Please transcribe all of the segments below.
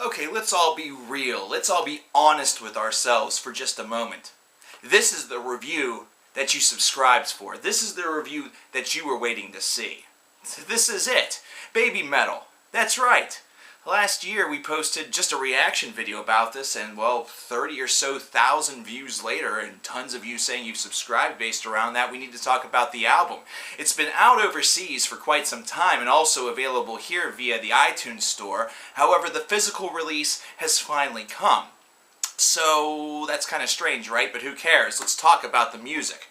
Okay, let's all be real. Let's all be honest with ourselves for just a moment. This is the review that you subscribed for. This is the review that you were waiting to see. This is it. Babymetal. That's right. Last year we posted just a reaction video about this, and well, 30 or so thousand views later and tons of you saying you've subscribed based around that, we need to talk about the album. It's been out overseas for quite some time and also available here via the iTunes store. However, the physical release has finally come. So that's kind of strange, right? But who cares? Let's talk about the music.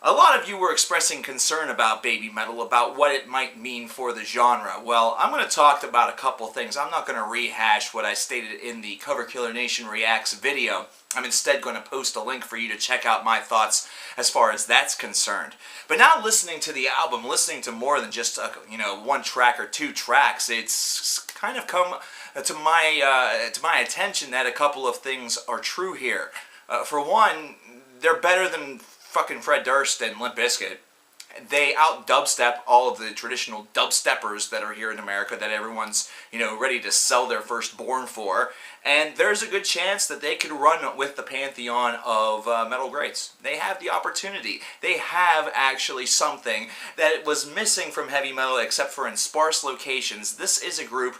A lot of you were expressing concern about Babymetal, about what it might mean for the genre. Well, I'm going to talk about a couple things. I'm not going to rehash what I stated in the coverkillernation Reacts video. I'm instead going to post a link for you to check out my thoughts as far as that's concerned. But now listening to the album, listening to more than just one track or two tracks, it's kind of come to my attention that a couple of things are true here. For one, they're better than fucking Fred Durst and Limp Bizkit. They out-dubstep all of the traditional dubsteppers that are here in America that everyone's, ready to sell their firstborn for. And there's a good chance that they could run with the pantheon of metal greats. They have the opportunity. They have actually something that was missing from heavy metal except for in sparse locations. This is a group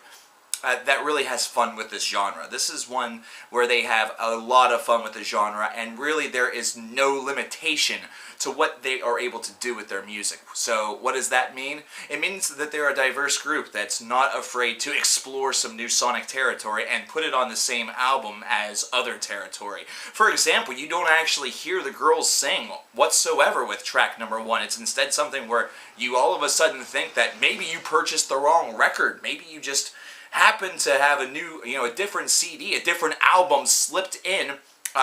that really has fun with this genre. This is one where they have a lot of fun with the genre, and really there is no limitation to what they are able to do with their music. So what does that mean? It means that they're a diverse group that's not afraid to explore some new sonic territory and put it on the same album as other territory. For example, you don't actually hear the girls sing whatsoever with track number 1. It's instead something where you all of a sudden think that maybe you purchased the wrong record. Maybe you just happen to have a different CD, a different album slipped in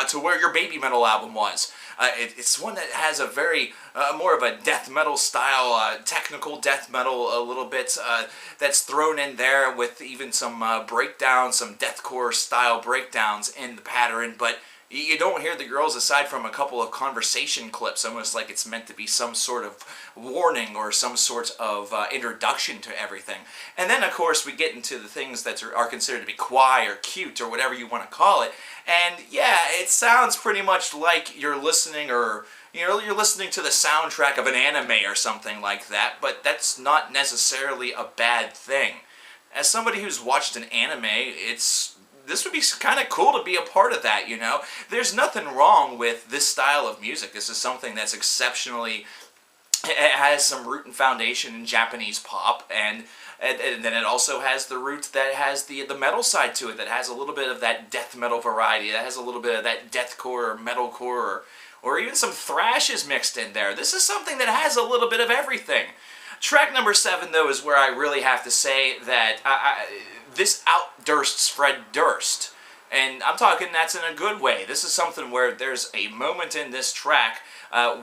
to where your Babymetal album was. It's one that has a very, more of a death metal style, technical death metal a little bit, that's thrown in there with even some breakdowns, some deathcore style breakdowns in the pattern, but you don't hear the girls aside from a couple of conversation clips, almost like it's meant to be some sort of warning or some sort of introduction to everything. And then, of course, we get into the things that are considered to be kawaii or cute or whatever you want to call it. And yeah, it sounds pretty much like you're listening or you're listening to the soundtrack of an anime or something like that, but that's not necessarily a bad thing. As somebody who's watched an anime, this would be kind of cool to be a part of that, There's nothing wrong with this style of music. This is something that's exceptionally, it has some root and foundation in Japanese pop, and then it also has the root that has the metal side to it, that has a little bit of that death metal variety, that has a little bit of that deathcore or metalcore, or even some thrash is mixed in there. This is something that has a little bit of everything. Track number 7, though, is where I really have to say that this outdursts Fred Durst. And I'm talking that's in a good way. This is something where there's a moment in this track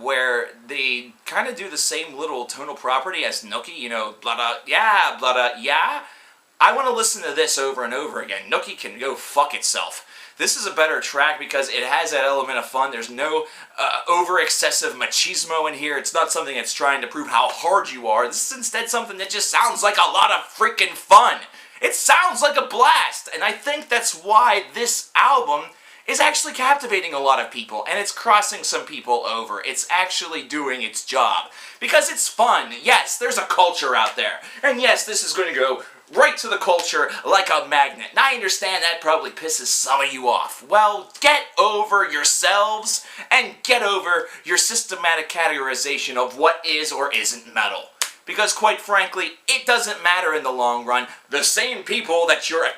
where they kind of do the same little tonal property as Nookie, blah, yeah. I want to listen to this over and over again. Nookie can go fuck itself. This is a better track because it has that element of fun. There's no over-excessive machismo in here. It's not something that's trying to prove how hard you are. This is instead something that just sounds like a lot of freaking fun. It sounds like a blast, and I think that's why this album is actually captivating a lot of people, and it's crossing some people over. It's actually doing its job, because it's fun. Yes, there's a culture out there, and yes, this is going to go right to the culture like a magnet. And I understand that probably pisses some of you off. Well, get over yourselves, and get over your systematic categorization of what is or isn't metal. Because, quite frankly, it doesn't matter in the long run. The same people that you're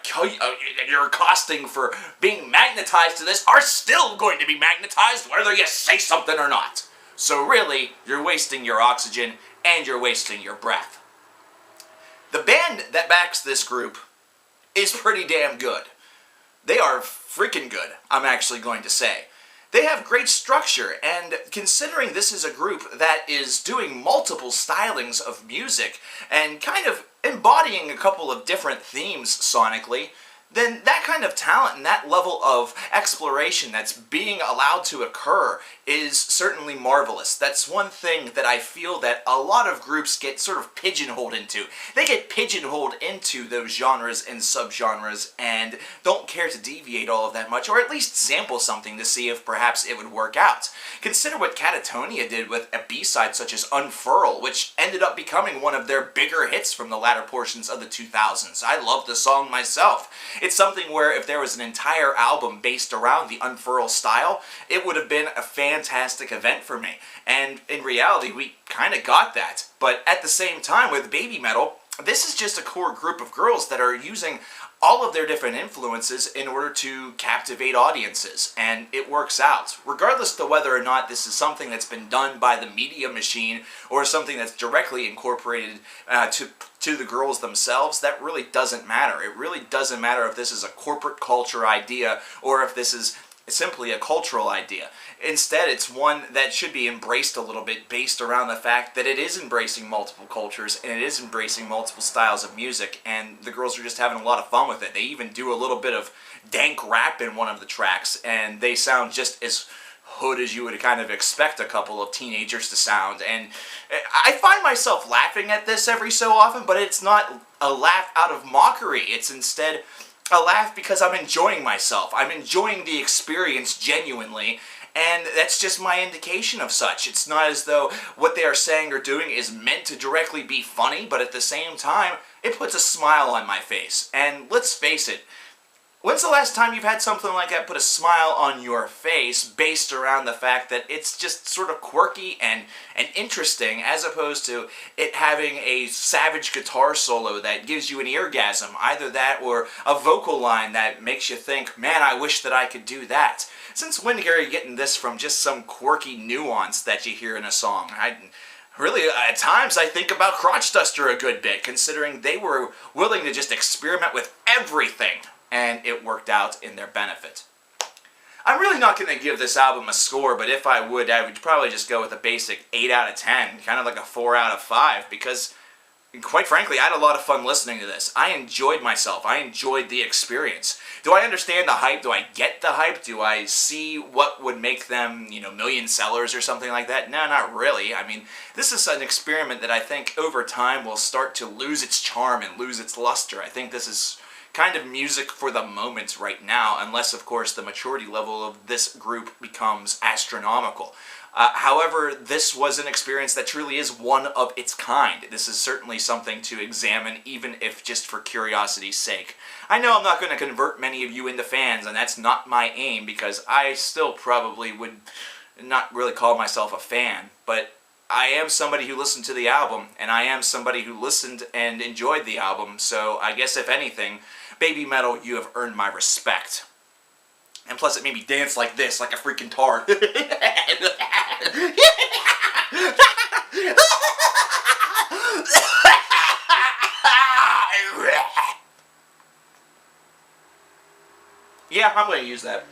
accosting for being magnetized to this are still going to be magnetized whether you say something or not. So really, you're wasting your oxygen and you're wasting your breath. The band that backs this group is pretty damn good. They are freaking good, I'm actually going to say. They have great structure, and considering this is a group that is doing multiple stylings of music and kind of embodying a couple of different themes sonically, then that kind of talent and that level of exploration that's being allowed to occur is certainly marvelous. That's one thing that I feel that a lot of groups get sort of pigeonholed into. They get pigeonholed into those genres and subgenres and don't care to deviate all of that much, or at least sample something to see if perhaps it would work out. Consider what Catatonia did with a B-side such as Unfurl, which ended up becoming one of their bigger hits from the latter portions of the 2000s. I love the song myself. It's something where if there was an entire album based around the Unfurl style, it would have been a fantastic event for me. And in reality, we kind of got that. But at the same time, with Babymetal, this is just a core group of girls that are using all of their different influences in order to captivate audiences, and it works out. Regardless to whether or not this is something that's been done by the media machine or something that's directly incorporated to the girls themselves, that really doesn't matter. It really doesn't matter if this is a corporate culture idea or if this is simply a cultural idea. Instead, it's one that should be embraced a little bit based around the fact that it is embracing multiple cultures and it is embracing multiple styles of music, and the girls are just having a lot of fun with it. They even do a little bit of dank rap in one of the tracks, and they sound just as hood as you would kind of expect a couple of teenagers to sound. And I find myself laughing at this every so often, but it's not a laugh out of mockery. It's instead a laugh because I'm enjoying myself. I'm enjoying the experience genuinely, and that's just my indication of such. It's not as though what they are saying or doing is meant to directly be funny, but at the same time, it puts a smile on my face. And let's face it, when's the last time you've had something like that put a smile on your face based around the fact that it's just sort of quirky and interesting, as opposed to it having a savage guitar solo that gives you an eargasm? Either that or a vocal line that makes you think, man, I wish that I could do that. Since when are you getting this from just some quirky nuance that you hear in a song? Really, at times, I think about Crotch Duster a good bit, considering they were willing to just experiment with everything, and it worked out in their benefit. I'm really not going to give this album a score, but if I would probably just go with a basic 8 out of 10, kind of like a 4 out of 5, because quite frankly, I had a lot of fun listening to this. I enjoyed myself. I enjoyed the experience. Do I understand the hype? Do I get the hype? Do I see what would make them, million sellers or something like that? No, not really. I mean, this is an experiment that I think over time will start to lose its charm and lose its luster. I think this is kind of music for the moment right now, unless, of course, the maturity level of this group becomes astronomical. However, this was an experience that truly is one of its kind. This is certainly something to examine, even if just for curiosity's sake. I know I'm not going to convert many of you into fans, and that's not my aim, because I still probably would not really call myself a fan, but I am somebody who listened to the album, and I am somebody who listened and enjoyed the album, so I guess if anything, Babymetal, you have earned my respect. And plus it made me dance like this, like a freaking tard. Yeah, I'm going to use that.